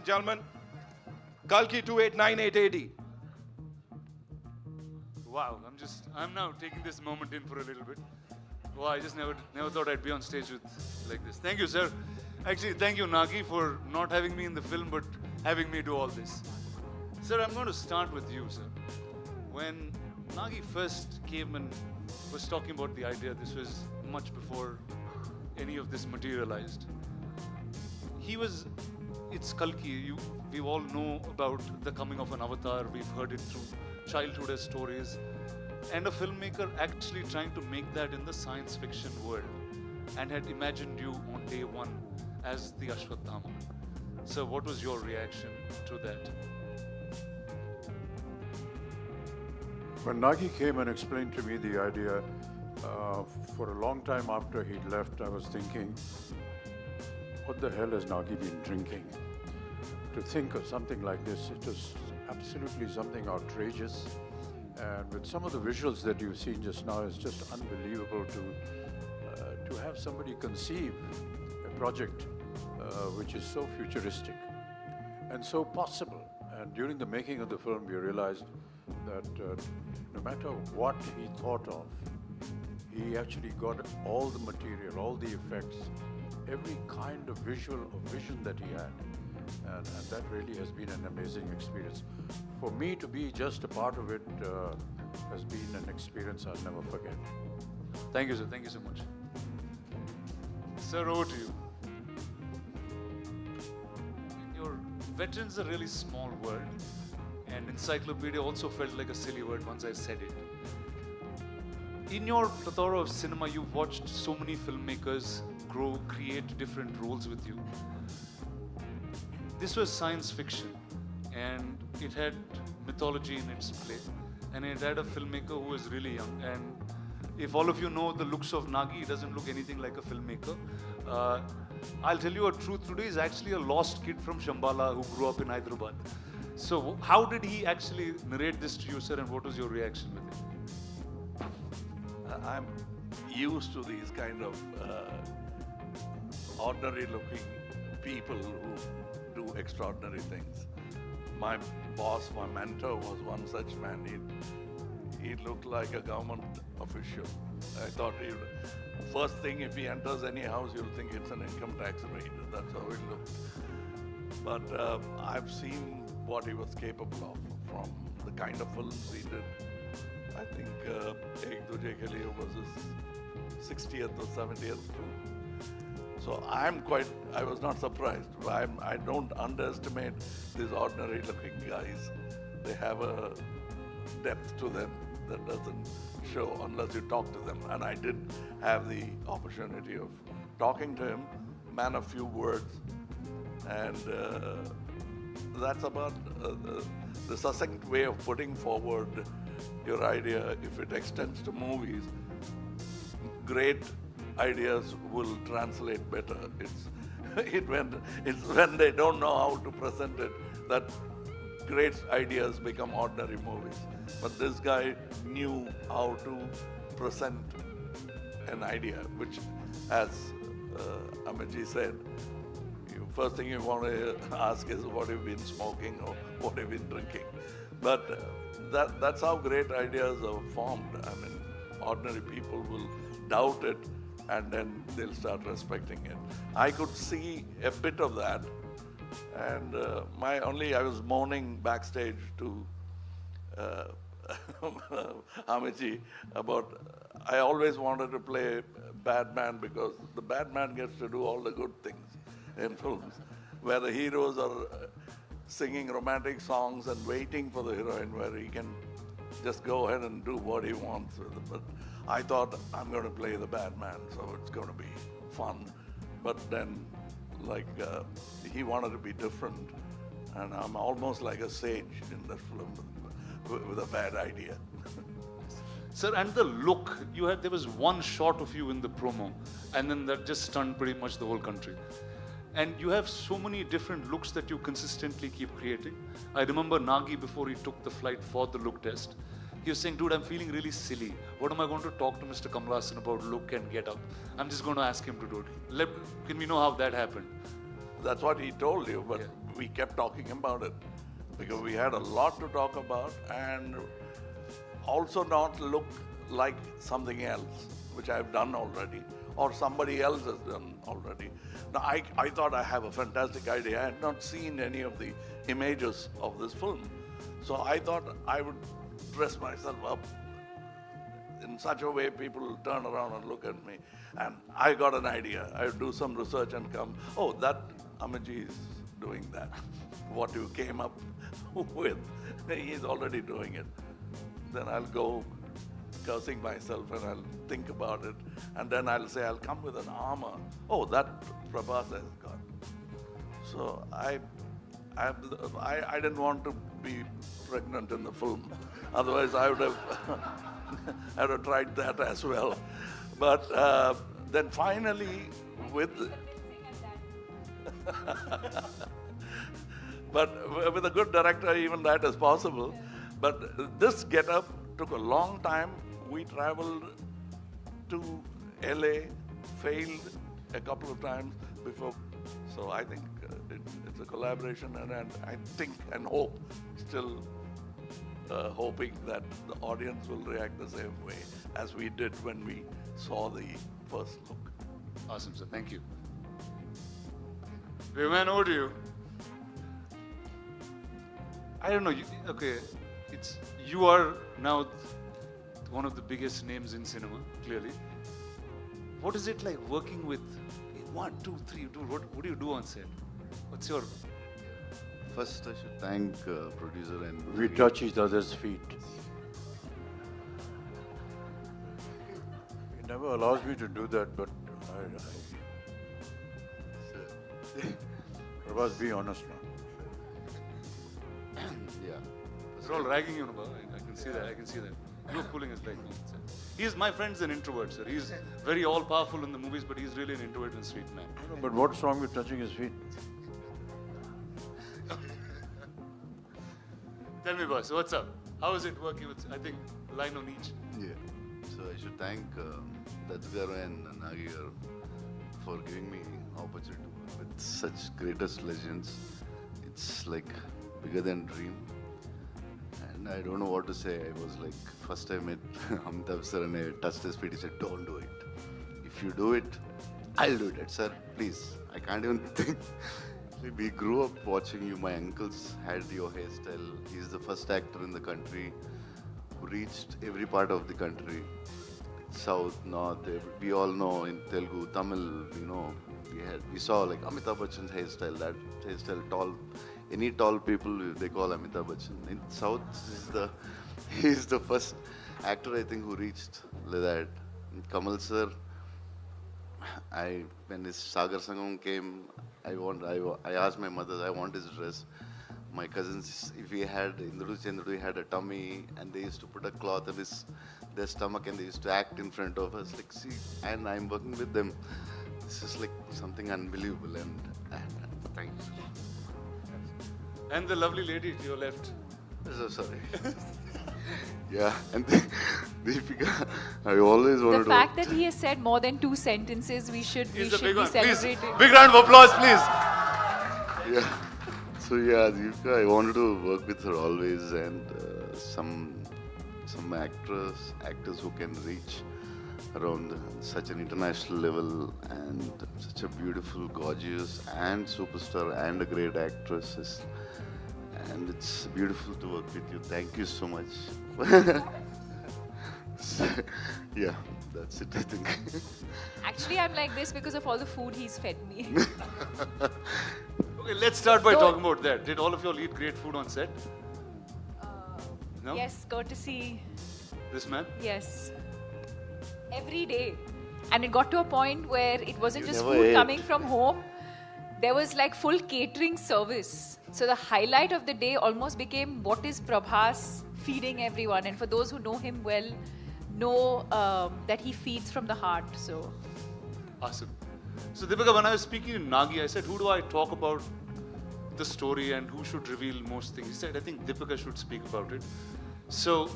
and gentlemen, Kalki 289880. Wow, I'm now taking this moment in for a little bit. Wow, I just never thought I'd be on stage with like this. Thank you, sir. Actually, thank you, Nagi, for not having me in the film, but having me do all this. Sir, I'm going to start with you, sir. When Nagi first came and was talking about the idea, this was much before any of this materialized. It's Kalki. We all know about the coming of an avatar. We've heard it through childhood as stories. And a filmmaker actually trying to make that in the science fiction world and had imagined you on day one as the Ashwatthama. So what was your reaction to that? When Nagi came and explained to me the idea, for a long time after he'd left, I was thinking, what the hell has Nagi been drinking? To think of something like this, it was absolutely something outrageous. And with some of the visuals that you've seen just now, it's just unbelievable to have somebody conceive a project which is so futuristic and so possible. And during the making of the film, we realized that no matter what he thought of, he actually got all the material, all the effects, every kind of visual or vision that he had. And that really has been an amazing experience. For me to be just a part of it has been an experience I'll never forget. Thank you, sir. Thank you so much. Sir, over to you. Your veteran's a really small word, and encyclopedia also felt like a silly word once I said it. In your plethora of cinema, you've watched so many filmmakers grow, create different roles with you. This was science fiction, and it had mythology in its play, and it had a filmmaker who was really young. And if all of you know the looks of Nagi, he doesn't look anything like a filmmaker. I'll tell you a truth today, he's actually a lost kid from Shambhala who grew up in Hyderabad. So how did he actually narrate this to you, sir, and what was your reaction with it? I'm used to these kind of ordinary looking people who do extraordinary things. My boss, my mentor was one such man. He looked like a government official. I thought first thing, if he enters any house, you'll think it's an income tax raid. That's how it looked. But I've seen what he was capable of from the kind of films he did. I think Ek Duje Ke Liye was his 60th or 70th film. So I was not surprised. I don't underestimate these ordinary looking guys. They have a depth to them that doesn't show unless you talk to them. And I did have the opportunity of talking to him, man of few words. And that's about the succinct way of putting forward your idea. If it extends to movies, great ideas will translate better. It's when they don't know how to present it that great ideas become ordinary movies. But this guy knew how to present an idea, which, as Amitji said, first thing you want to ask is what have you been smoking or what have you been drinking. But that's how great ideas are formed. I mean, ordinary people will doubt it, and then they'll start respecting it. I could see a bit of that, and I was moaning backstage to Amitji about, I always wanted to play bad man because the bad man gets to do all the good things in films, where the heroes are singing romantic songs and waiting for the heroine, where he can just go ahead and do what he wants with it. But I thought, I'm going to play the bad man, so it's going to be fun. But then, he wanted to be different, and I'm almost like a sage in that film with a bad idea. Sir, and the look, there was one shot of you in the promo, and then that just stunned pretty much the whole country. And you have so many different looks that you consistently keep creating. I remember Nagi, before he took the flight for the look test, he was saying, dude, I'm feeling really silly. What am I going to talk to Mr. Kamal Haasan about look and get up? I'm just going to ask him to do it. Can we know how that happened? That's what he told you, but Yeah. we kept talking about it because we had a lot to talk about and also not look like something else, which I've done already, or somebody else has done already. Now, I thought I have a fantastic idea. I had not seen any of the images of this film. So I thought I would dress myself up in such a way people will turn around and look at me. And I got an idea. I would do some research and come, oh, that Amaji is doing that. What you came up with, he's already doing it. Then I'll go cursing myself and I'll think about it. And then I'll say, I'll come with an armor. Oh, that Prabhas has got. So I didn't want to be pregnant in the film. Otherwise, I would have, I would have tried that as well. But then finally, with but with a good director, even that is possible. But this get-up took a long time. We traveled to LA, failed a couple of times before. So I think it's a collaboration, and I think and hope, still hoping that the audience will react the same way as we did when we saw the first look. Awesome, sir. Thank you. Viman, over to you. I don't know. Okay, you are now one of the biggest names in cinema, clearly. What is it like working with 1, 2, 3? What do you do on set? What's your... First, I should thank producer and... We touch each other's feet. He never allows me to do that, but Prabhas, be honest now. Yeah. They're all ragging you, Nubha. I can see that. I can see that. You're pulling his leg. My friend's an introvert, sir. He's very all-powerful in the movies, but he's really an introvert and sweet man. No, but what's wrong with touching his feet? Tell me, boss, what's up? How is it working with, I think, line on each? Yeah. So I should thank Datsgaru and Nagigaru for giving me opportunity to work with such greatest legends. It's like bigger than dream. And I don't know what to say. I was like, first I met Amitabh sir and I touched his feet. He said, don't do it. If you do it, I'll do it. Sir, please. I can't even think. We grew up watching you. My uncles had your hairstyle. He's the first actor in the country who reached every part of the country. South, North, we all know in Telugu, Tamil, we saw like Amitabh Bachchan's hairstyle, that hairstyle, tall, any tall people they call Amitabh Bachchan. In South, he's the first actor I think who reached like that. Kamal sir, when his Sagar Sangam came, I asked my mother, I want his dress. My cousins, if he had, Indudu Chendudu had a tummy and they used to put a cloth on their stomach and they used to act in front of us. Like, see, and I'm working with them. This is like something unbelievable and thank you. And the lovely lady to your left. So sorry. Yeah, and Deepika, I always wanted to... The fact that he has said more than 2 sentences, we should He's be the big one. Please, celebrating. big round of applause, please. Yeah. So yeah, Deepika, I wanted to work with her always, and some actors who can reach around such an international level, and such a beautiful, gorgeous, and superstar, and a great actress. And it's beautiful to work with you. Thank you so much. Yeah, that's it, I think. Actually, I'm like this because of all the food he's fed me. Okay, let's start by talking about that. Did all of you all eat great food on set? No? Yes, courtesy. This man? Yes. Every day. And it got to a point where it wasn't You just never food ate. coming from home. There was like full catering service. So the highlight of the day almost became what is Prabhas feeding everyone. And for those who know him well, know that he feeds from the heart. So Awesome. So Deepika, when I was speaking to Nagi, I said, who do I talk about the story and who should reveal most things? He said, I think Deepika should speak about it. So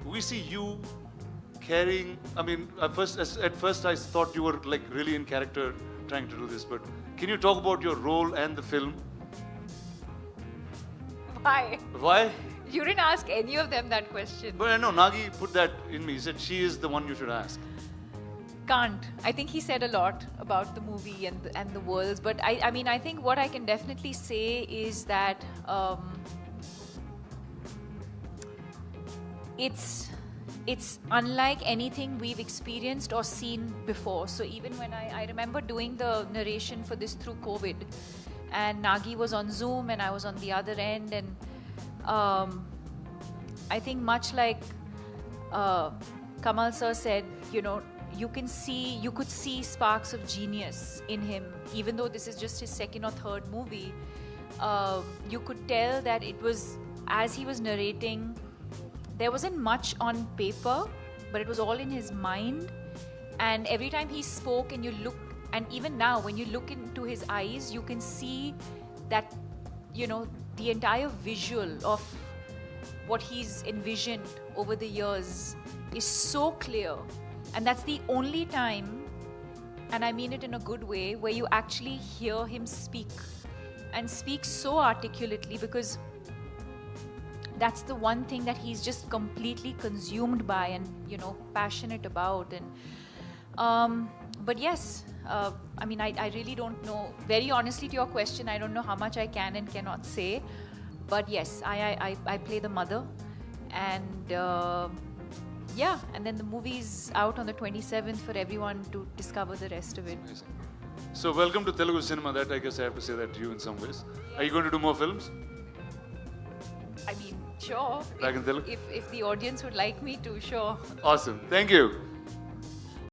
we see you carrying, I mean, at first I thought you were like really in character trying to do this, but can you talk about your role and the film? Why? Why? You didn't ask any of them that question. But I know Nagi put that in me. He said she is the one you should ask. Can't. I think he said a lot about the movie and the worlds. But I mean, I think what I can definitely say is that it's unlike anything we've experienced or seen before. So even when I remember doing the narration for this through COVID, and Nagi was on Zoom and I was on the other end, and I think much like Kamal sir said, you know, you could see sparks of genius in him, even though this is just his second or third movie. You could tell that it was, as he was narrating, there wasn't much on paper, but it was all in his mind. And every time he spoke and you look, and even now when you look into his eyes, you can see that, you know, the entire visual of what he's envisioned over the years is so clear. And that's the only time, and I mean it in a good way, where you actually hear him speak, and speak so articulately, because that's the one thing that he's just completely consumed by and, you know, passionate about. And but yes, I mean, I really don't know. Very honestly, to your question, I don't know how much I can and cannot say. But yes, I play the mother, and yeah, and then the movie's out on the 27th for everyone to discover the rest of it. Amazing. So welcome to Telugu cinema. That I guess I have to say that to you in some ways. Are you going to do more films? I mean, sure. Back in Telugu? If the audience would like me to, sure. Awesome. Thank you.